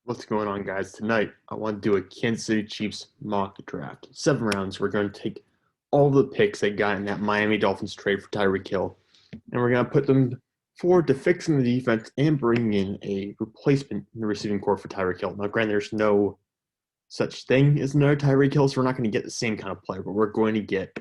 What's going on, guys? Tonight, I want to do a Kansas City Chiefs mock draft. 7 rounds. We're going to take all the picks they got in that Miami Dolphins trade for Tyreek Hill, and we're going to put them forward to fixing the defense and bringing in a replacement in the receiving corps for Tyreek Hill. Now, granted, there's no such thing as another Tyreek Hill, so we're not going to get the same kind of player, but we're going to get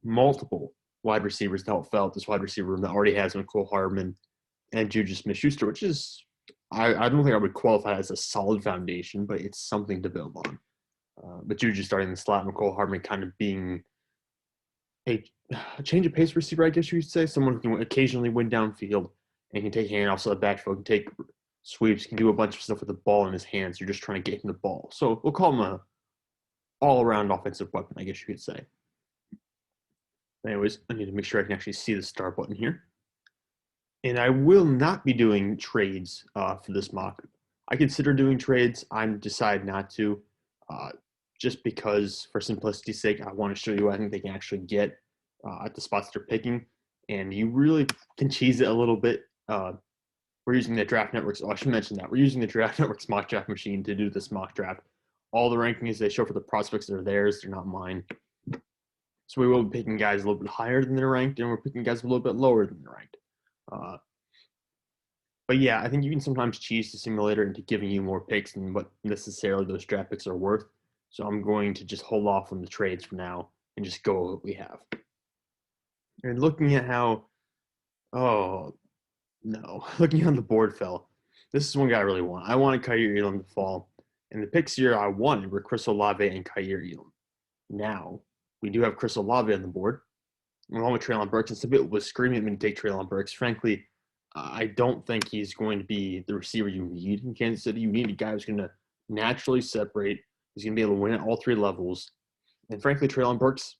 multiple wide receivers to help fill out this wide receiver room that already has Nicole Hardman and Juju Smith-Schuster, which is I don't think I would qualify as a solid foundation, but it's something to build on. But Juju starting in the slot, Nicole Hardman kind of being a change of pace receiver, I guess you could say, someone who can occasionally win downfield and can take handoffs to the backfield, can take sweeps, can do a bunch of stuff with the ball in his hands. You're just trying to get him the ball. So we'll call him a all-around offensive weapon, I guess you could say. Anyways, I need to make sure I can actually see the start button here. And I will not be doing trades for this mock. I consider doing trades. I'm decided not to, just because, for simplicity's sake, I want to show you what I think they can actually get at the spots they're picking. And you really can cheese it a little bit. We're using the Draft Network's. Oh, I should mention that we're using the Draft Network's mock draft machine to do this mock draft. All the rankings they show for the prospects are theirs; they're not mine. So we will be picking guys a little bit higher than they're ranked, and we're picking guys a little bit lower than they're ranked. But yeah, I think you can sometimes cheese the simulator into giving you more picks than what necessarily those draft picks are worth. So I'm going to just hold off on the trades for now and just go with what we have. And looking at how, oh no, looking how the board fell, this is one guy I really want. I wanted Kaiir Elam to fall. And the picks here I wanted were Chris Olave and Kaiir Elam. Now, we do have Chris Olave on the board, along with Treylon Burks, and some people was screaming at me to take Treylon Burks. Frankly, I don't think he's going to be the receiver you need in Kansas City. You need a guy who's going to naturally separate. He's going to be able to win at all three levels. And frankly, Treylon Burks,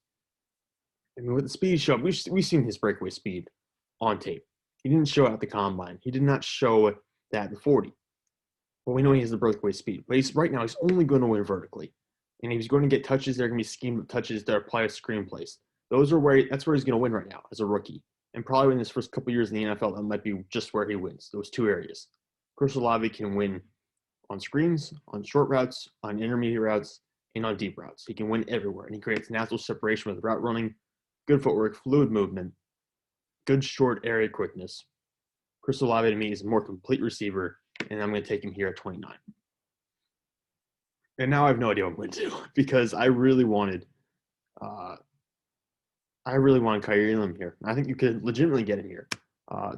I mean, with the speed show, we've seen his breakaway speed on tape. He didn't show it at the combine. He did not show that at the 40. But we know he has the breakaway speed. But right now, he's only going to win vertically. And if he's going to get touches, they're going to be schemed touches that apply a screen plays. That's where he's going to win right now as a rookie. And probably in his first couple years in the NFL, that might be just where he wins, those two areas. Chris Olave can win on screens, on short routes, on intermediate routes, and on deep routes. He can win everywhere, and he creates natural separation with route running, good footwork, fluid movement, good short area quickness. Chris Olave, to me, is a more complete receiver, and I'm going to take him here at 29. And now I have no idea what I'm going to do because I really wanted Kaiir Elam here. I think you could legitimately get him here.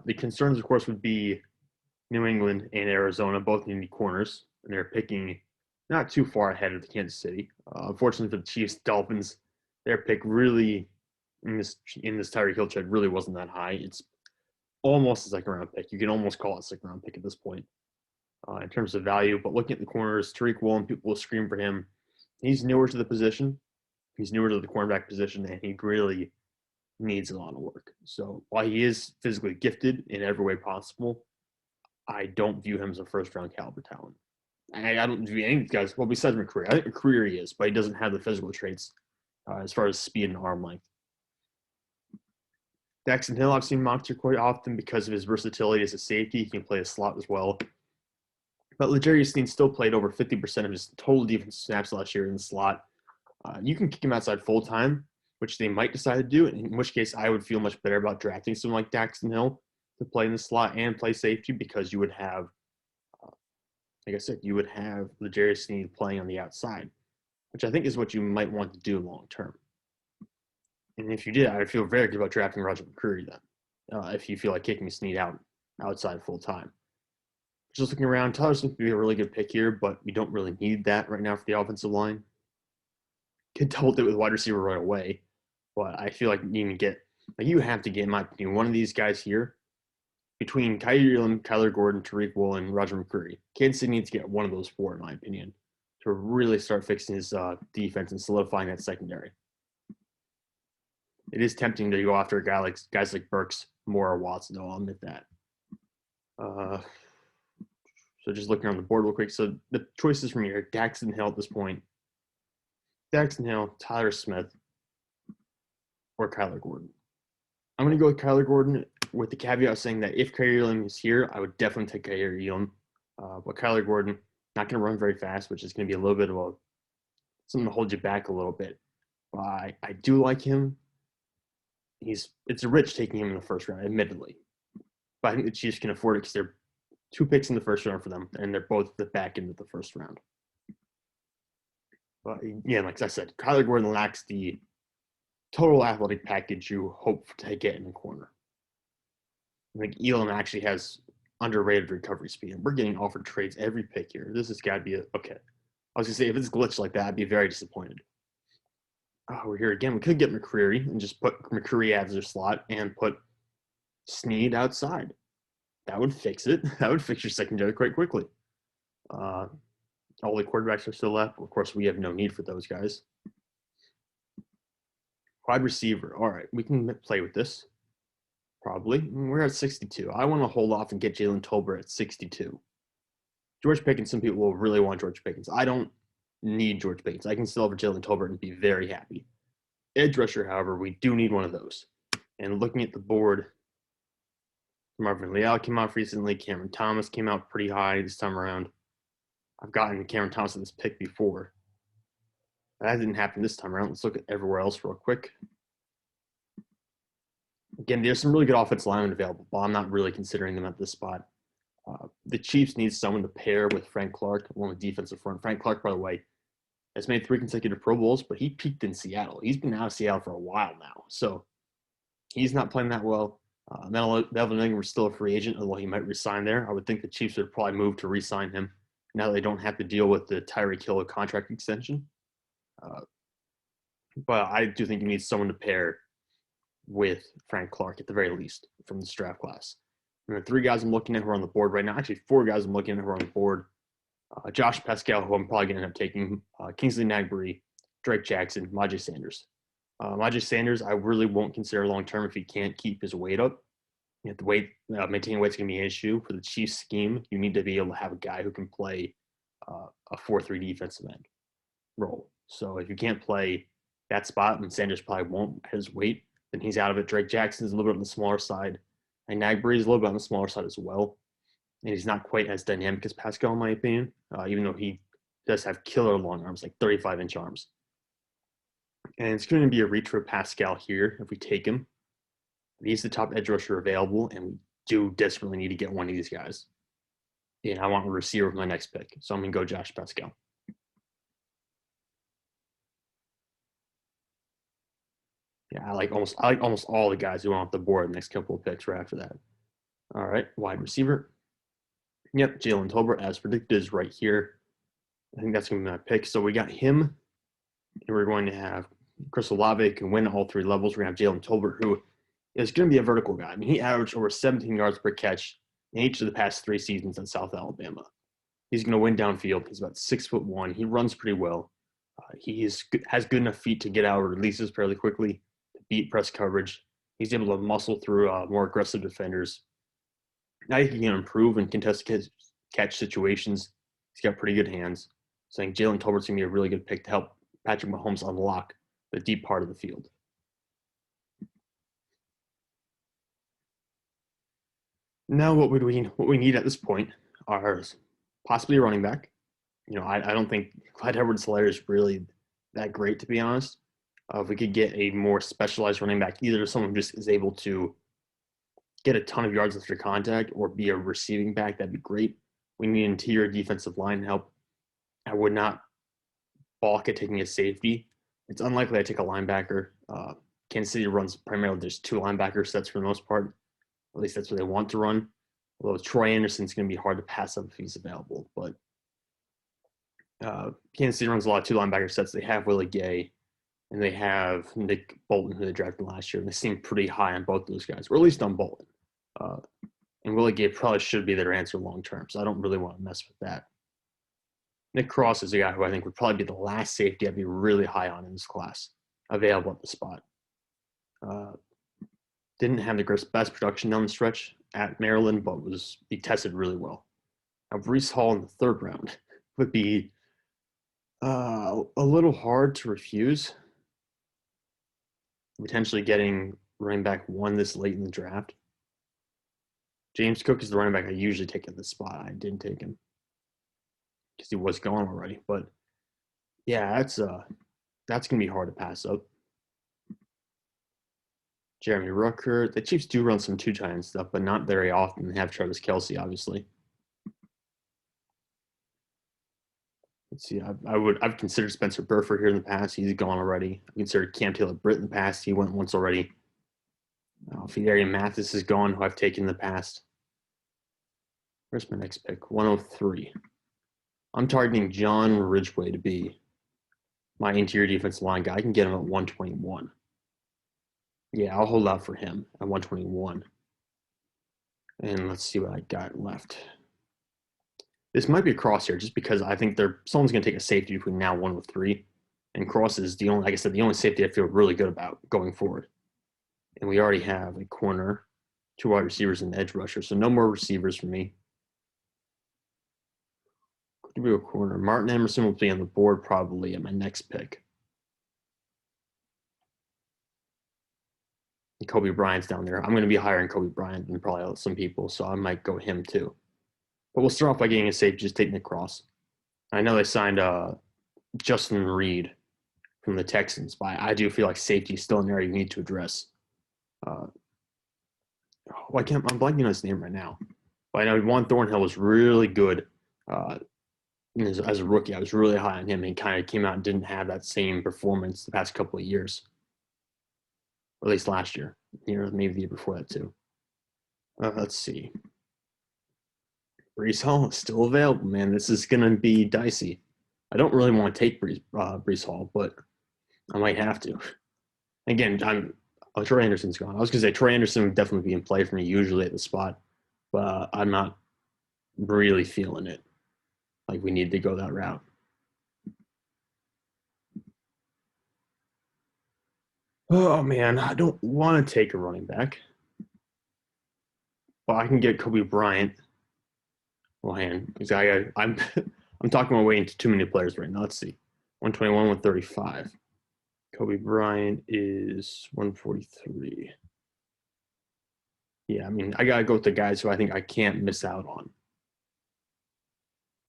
The concerns, of course, would be New England and Arizona, both need corners, and they're picking not too far ahead of Kansas City. Unfortunately for the Chiefs, Dolphins, their pick really in this Tyreek Hill trade really wasn't that high. It's almost a second-round pick. You can almost call it a second-round pick at this point in terms of value. But looking at the corners, Tyreek Woolen, people will scream for him. He's newer to the position. He's newer to the cornerback position, and he really needs a lot of work. So while he is physically gifted in every way possible, I don't view him as a first-round caliber talent. I don't view any of these guys, well, besides McCreary. I think McCreary he is, but he doesn't have the physical traits as far as speed and arm length. Daxton Hill, I've seen mocked here quite often because of his versatility as a safety. He can play a slot as well. But L'Jarius Sneed still played over 50% of his total defensive snaps last year in the slot. You can kick him outside full-time, which they might decide to do, in which case I would feel much better about drafting someone like Daxton Hill to play in the slot and play safety because you would have, like I said, you would have L'Jarius Sneed playing on the outside, which I think is what you might want to do long-term. And if you did, I would feel very good about drafting Roger McCreary then, if you feel like kicking Sneed outside full-time. Just looking around, Tyler Smith would be a really good pick here, but we don't really need that right now for the offensive line. Could double it with wide receiver right away, but I feel like you have to get, in my opinion, one of these guys here between Kaiir Elam, Kyler Gordon, Tyreek Woolen, and Roger McCreary. Kansas City needs to get one of those four, in my opinion, to really start fixing his defense and solidifying that secondary. It is tempting to go after guys like Burks, Moore, or Watson, though. I'll admit that. So just looking around the board real quick. So the choices from here, Daxton Hill at this point. Daxton Hill, Tyler Smith, or Kyler Gordon. I'm going to go with Kyler Gordon with the caveat saying that if Kaiir Elam is here, I would definitely take Kaiir Elam. But Kyler Gordon, Not going to run very fast, which is going to be a little bit of something to hold you back a little bit. But I do like him. It's a rich taking him in the first round, admittedly. But I think the Chiefs can afford it because they're 2 picks in the first round for them, and they're both the back end of the first round. But yeah, like I said, Kyler Gordon lacks the total athletic package you hope to get in the corner. I think Elam actually has underrated recovery speed, and we're getting offered trades every pick here. This has got to be okay. I was gonna say if it's glitched like that, I'd be very disappointed. Oh, we're here again. We could get McCreary and just put McCreary as their slot and put Snead outside. That would fix it. That would fix your secondary quite quickly. All the quarterbacks are still left. Of course, we have no need for those guys. Wide receiver. All right, we can play with this. Probably. We're at 62. I want to hold off and get Jalen Tolbert at 62. George Pickens, some people will really want George Pickens. I don't need George Pickens. I can still have Jalen Tolbert and be very happy. Edge rusher, however, we do need one of those. And looking at the board, Marvin Leal came out recently. Cameron Thomas came out pretty high this time around. I've gotten Cameron Thomas in this pick before. That didn't happen this time around. Let's look at everywhere else real quick. Again, there's some really good offensive linemen available, but I'm not really considering them at this spot. The Chiefs need someone to pair with Frank Clark on the defensive front. Frank Clark, by the way, has made 3 consecutive Pro Bowls, but he peaked in Seattle. He's been out of Seattle for a while now, so he's not playing that well. Melvin Ingram is still a free agent, although he might resign there. I would think the Chiefs would probably move to re-sign him now that they don't have to deal with the Tyreek Hill contract extension. But I do think you need someone to pair with Frank Clark at the very least from this draft class. And the 3 guys I'm looking at who are on the board right now, actually 4 guys I'm looking at who are on the board. Josh Pascal, who I'm probably going to end up taking, Kingsley Nagbury, Drake Jackson, Myjai Sanders. Myjai Sanders, I really won't consider long-term if he can't keep his weight up. The weight, maintaining weight's going to be an issue. For the Chiefs scheme, you need to be able to have a guy who can play a 4-3 defensive end role. So if you can't play that spot, and Sanders probably won't at his weight, then he's out of it. Drake Jackson's a little bit on the smaller side, and Nagbury is a little bit on the smaller side as well. And he's not quite as dynamic as Pascal, in my opinion, even though he does have killer long arms, like 35-inch arms. And it's going to be a reach for Pascal here if we take him. He's the top edge rusher available, and we do desperately need to get one of these guys. And I want a receiver with my next pick, so I'm going to go Josh Pascal. Yeah, I like almost all the guys who are on the board the next couple of picks right after that. All right, wide receiver. Yep, Jalen Tolbert, as predicted, is right here. I think that's going to be my pick. So we got him, and we're going to have Chris Olave can win all 3 levels. We're going to have Jalen Tolbert, who is going to be a vertical guy. I mean, he averaged over 17 yards per catch in each of the past 3 seasons in South Alabama. He's going to win downfield. He's about 6'1". He runs pretty well. He has good enough feet to get out of releases fairly quickly, to beat press coverage. He's able to muscle through more aggressive defenders. Now he can improve in contested catch situations. He's got pretty good hands. So I think Jalen Tolbert's going to be a really good pick to help Patrick Mahomes unlock the deep part of the field. Now what we need at this point are possibly a running back. I don't think Clyde Edwards-Helaire is really that great, to be honest. If we could get a more specialized running back, either someone who just is able to get a ton of yards after contact or be a receiving back, that'd be great. We need interior defensive line help. I would not balk at taking a safety. It's unlikely I take a linebacker. Kansas City runs primarily just 2 linebacker sets for the most part. At least that's what they want to run. Although Troy Anderson's going to be hard to pass up if he's available. But Kansas City runs a lot of 2 linebacker sets. They have Willie Gay, and they have Nick Bolton, who they drafted last year. And they seem pretty high on both those guys, or at least on Bolton. And Willie Gay probably should be their answer long term, so I don't really want to mess with that. Nick Cross is a guy who I think would probably be the last safety I'd be really high on in this class, available at the spot. Didn't have the best production down the stretch at Maryland, but he tested really well. Now, Breece Hall in the 3rd round would be a little hard to refuse. Potentially getting running back 1 this late in the draft. James Cook is the running back I usually take at this spot. I didn't take him. because he was gone already. But yeah, that's gonna be hard to pass up. Jeremy Rucker. The Chiefs do run some two tight end stuff, but not very often. They have Travis Kelce, obviously. Let's see. I've considered Spencer Burford here in the past. He's gone already. I considered Cam Taylor-Britt in the past. He went once already. Fidarian Mathis is gone, who I've taken in the past. Where's my next pick? 103. I'm targeting John Ridgeway to be my interior defensive line guy. I can get him at 121. Yeah, I'll hold out for him at 121. And let's see what I got left. This might be a cross here just because I think someone's going to take a safety between now 103. And Cross is the only, like I said, the only safety I feel really good about going forward. And we already have a corner, 2 wide receivers, and an edge rusher. So no more receivers for me. Could be a corner. Martin Emerson will be on the board probably at my next pick. And Kobe Bryant's down there. I'm going to be higher in Kobe Bryant than probably some people, so I might go him too. But we'll start off by getting a safety, just taking the cross. I know they signed Justin Reed from the Texans, but I do feel like safety is still an area you need to address. I'm blanking on his name right now. But I know Juan Thornhill was really good as a rookie. I was really high on him, and he kind of came out and didn't have that same performance the past couple of years. Or at least last year. Maybe the year before that too. Let's see. Breece Hall is still available, man. This is going to be dicey. I don't really want to take Breece Hall, but I might have to. Again, Troy Anderson's gone. I was going to say Troy Anderson would definitely be in play for me usually at the spot, but I'm not really feeling it. Like we need to go that route. Oh, man, I don't want to take a running back. But I can get Kobe Bryant. Well, I'm talking my way into too many players right now. Let's see. 121, 135. Kobe Bryant is 143. Yeah, I mean, I got to go with the guys who I think I can't miss out on.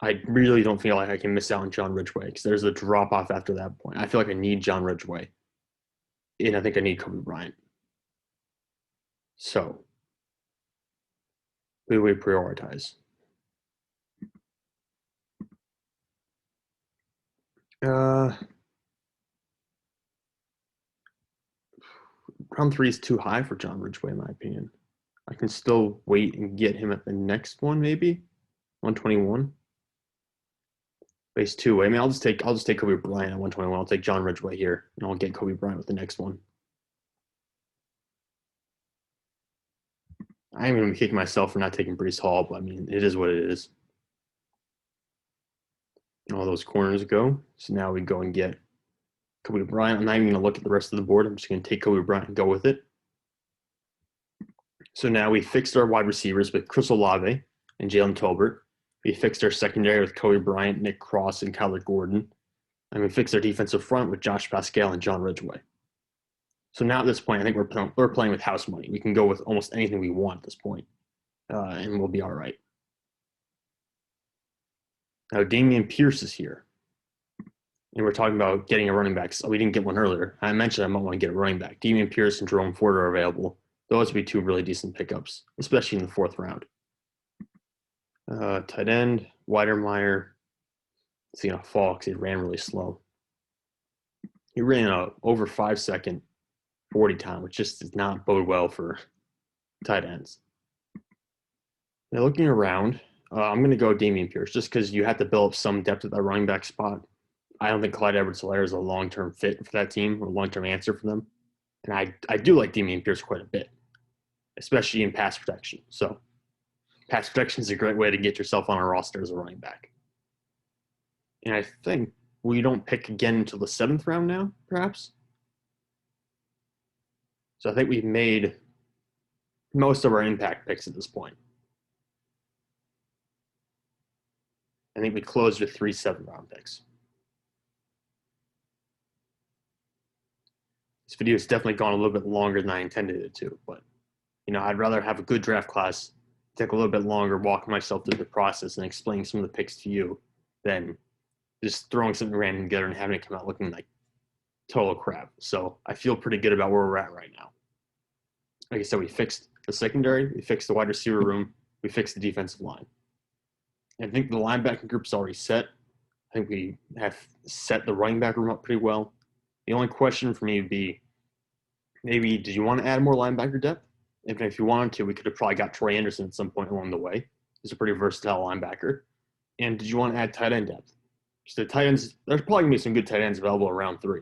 I really don't feel like I can miss out on John Ridgeway because there's a drop-off after that point. I feel like I need John Ridgeway. And I think I need Kobe Bryant. So, we prioritize. Round 3 is too high for John Ridgeway, in my opinion. I can still wait and get him at the next one, maybe 121. Base 2. I mean, I'll just take Kobe Bryant at 121. I'll take John Ridgeway here, and I'll get Kobe Bryant with the next one. I am going to be kicking myself for not taking Breece Hall, but I mean, it is what it is. All those corners go. So now we go and get Kobe Bryant. I'm not even going to look at the rest of the board. I'm just going to take Kobe Bryant and go with it. So now we fixed our wide receivers with Chris Olave and Jalen Tolbert. We fixed our secondary with Kobe Bryant, Nick Cross, and Kyler Gordon. And we fixed our defensive front with Josh Pascal and John Ridgeway. So now at this point, I think we're playing with house money. We can go with almost anything we want at this point, and we'll be all right. Now, Dameon Pierce is here. And we're talking about getting a running back. So we didn't get one earlier. I mentioned I might want to get a running back. Dameon Pierce and Jerome Ford are available. Those would be 2 really decent pickups, especially in the 4th round. Tight end, Weidermeyer. It's going to fall because he ran really slow. He ran a over 5-second 40 time, which just does not bode well for tight ends. Now looking around, I'm going to go Dameon Pierce just because you have to build up some depth at that running back spot. I don't think Clyde Edwards-Helaire is a long-term fit for that team or a long-term answer for them. And I do like Dameon Pierce quite a bit, especially in pass protection. So pass protection is a great way to get yourself on a roster as a running back. And I think we don't pick again until the 7th round now, perhaps. So I think we've made most of our impact picks at this point. I think we closed with 3 7th-round picks. This video has definitely gone a little bit longer than I intended it to, but I'd rather have a good draft class, take a little bit longer, walk myself through the process, and explain some of the picks to you than just throwing something random together and having it come out looking like total crap. So I feel pretty good about where we're at right now. Like I said, we fixed the secondary, we fixed the wide receiver room, we fixed the defensive line. And I think the linebacker group's already set. I think we have set the running back room up pretty well. The only question for me would be, maybe, did you want to add more linebacker depth? If you wanted to, we could have probably got Troy Anderson at some point along the way. He's a pretty versatile linebacker. And did you want to add tight end depth? Because the tight ends, there's probably going to be some good tight ends available in round 3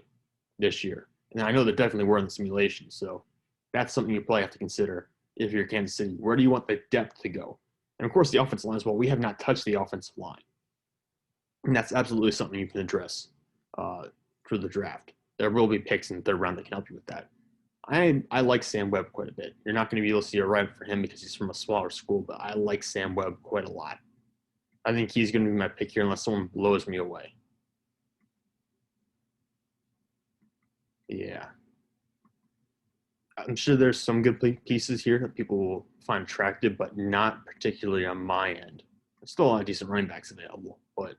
this year. And I know there definitely were in the simulation. So that's something you probably have to consider if you're Kansas City. Where do you want the depth to go? And of course, the offensive line as well. We have not touched the offensive line. And that's absolutely something you can address for the draft. There will be picks in the 3rd round that can help you with that. I like Sam Webb quite a bit. You're not going to be able to see a write-up for him because he's from a smaller school, but I like Sam Webb quite a lot. I think he's going to be my pick here unless someone blows me away. Yeah. I'm sure there's some good pieces here that people will find attractive, but not particularly on my end. There's still a lot of decent running backs available, but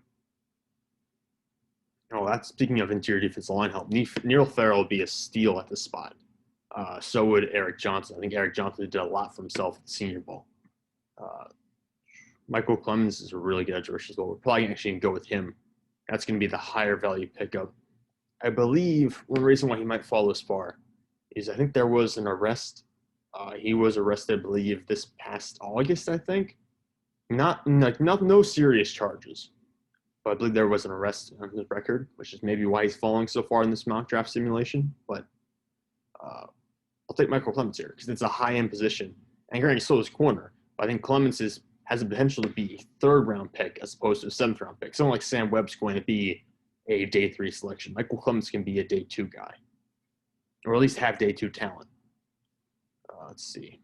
that's speaking of interior defensive line help. Neil Farrell would be a steal at this spot. So would Eric Johnson. I think Eric Johnson did a lot for himself at the Senior Bowl. Michael Clemens is a really good edge rusher as well. We're probably actually going to go with him. That's going to be the higher value pickup. I believe one reason why he might fall this far is I think there was an arrest. He was arrested, I believe, this past August, I think. No serious charges. But I believe there was an arrest on his record, which is maybe why he's falling so far in this mock draft simulation. But I'll take Michael Clemens here because it's a high-end position. And granted, so is corner. But I think Clemens has the potential to be a 3rd-round pick as opposed to a 7th-round pick. Someone like Sam Webb's going to be a day 3 selection. Michael Clemens can be a day 2 guy, or at least have day 2 talent. Let's see.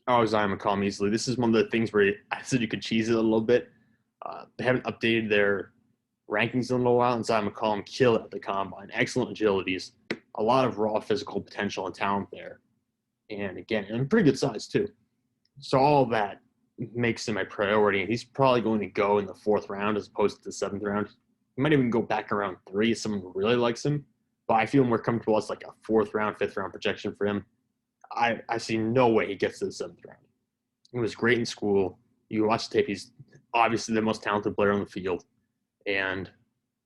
Zion McCollum easily. This is one of the things where I said you could cheese it a little bit. They haven't updated their rankings in a little while, and Zion McCollum killed it at the combine. Excellent agilities, a lot of raw physical potential and talent there. And again, and pretty good size too. So all of that makes him a priority, and he's probably going to go in the 4th round as opposed to the 7th round. He might even go back around 3 if someone really likes him. But I feel more comfortable as like a 4th round, 5th round projection for him. I see no way he gets to the 7th round. He was great in school. You watch the tape, he's obviously the most talented player on the field. And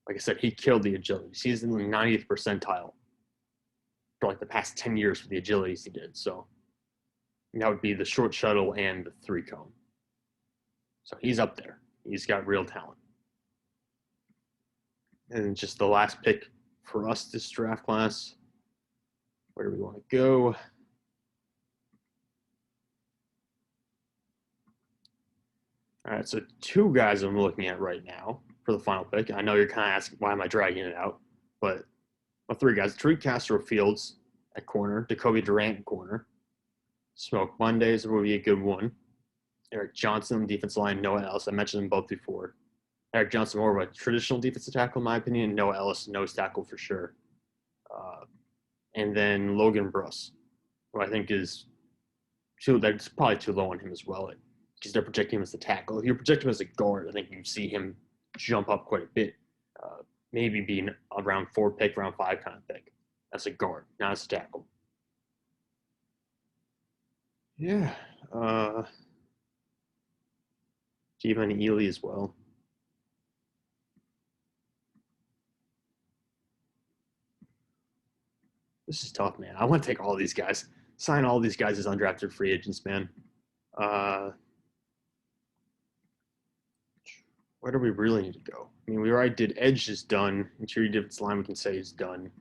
like I said, he killed the agility. He's in the 90th percentile for like the past 10 years for the agilities he did. So that would be the short shuttle and the 3-cone. So he's up there. He's got real talent. And just the last pick for us this draft class. Where do we want to go? All right, so 2 guys I'm looking at right now for the final pick. I know you're kind of asking, why am I dragging it out? But 3 guys. Tariq Castro-Fields at corner. Jacoby Durant at corner. Smoke Mondays would be a good one. Eric Johnson, defensive line. Noah Ellis. I mentioned them both before. Eric Johnson, more of a traditional defensive tackle, in my opinion. Noah Ellis, nose tackle for sure. And then Logan Bruss, who I think is that's probably too low on him as well, because they're projecting him as a tackle. If you project him as a guard, I think you see him jump up quite a bit. Maybe being a round 4 pick, round 5 kind of pick. As a guard, not as a tackle. Yeah. Javon Ely as well. This is tough, man. I want to take all these guys. Sign all these guys as undrafted free agents, man. Where do we really need to go? I mean, we already did edge is done. Interior defensive line we can say is done.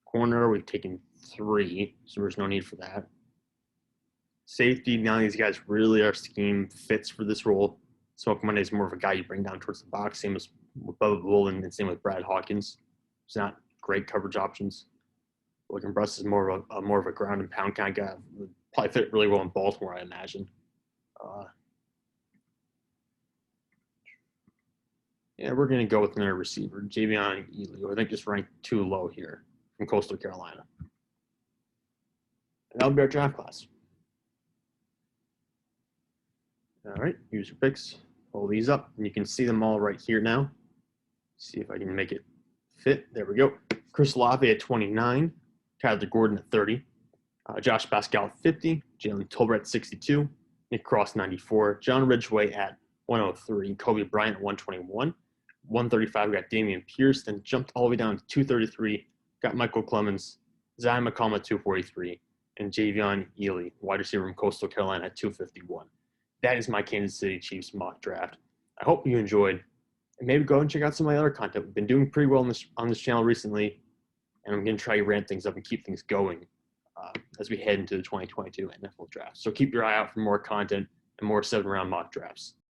Corner, we've taken 3, so there's no need for that. Safety, none of these guys really are scheme fits for this role. Smoke Monday is more of a guy you bring down towards the box. Same as Bubba Bull and same with Brad Hawkins. It's not great coverage options. Logan Bruss is more of a ground and pound kind of guy. Would probably fit really well in Baltimore, I imagine. We're going to go with another receiver, Javon Ely, who I think is ranked too low here from Coastal Carolina. And that'll be our draft class. All right, use your picks. pull these up, and you can see them all right here now. See if I can make it fit. There we go. Chris Olave at 29, Kyler Gordon at 30, Josh Pascal at 50, Jalen Tolbert at 62, Nick Cross 94, John Ridgeway at 103, Kobe Bryant at 121, 135 we got Damian Pierce, then jumped all the way down to 233, got Michael Clemens, Zion McCollum at 243, and Javion Ely, wide receiver from Coastal Carolina at 251. That is my Kansas City Chiefs mock draft. I hope you enjoyed. And maybe go and check out some of my other content. We've been doing pretty well on this channel recently, and I'm going to try to ramp things up and keep things going as we head into the 2022 NFL draft. So keep your eye out for more content and more 7-round mock drafts.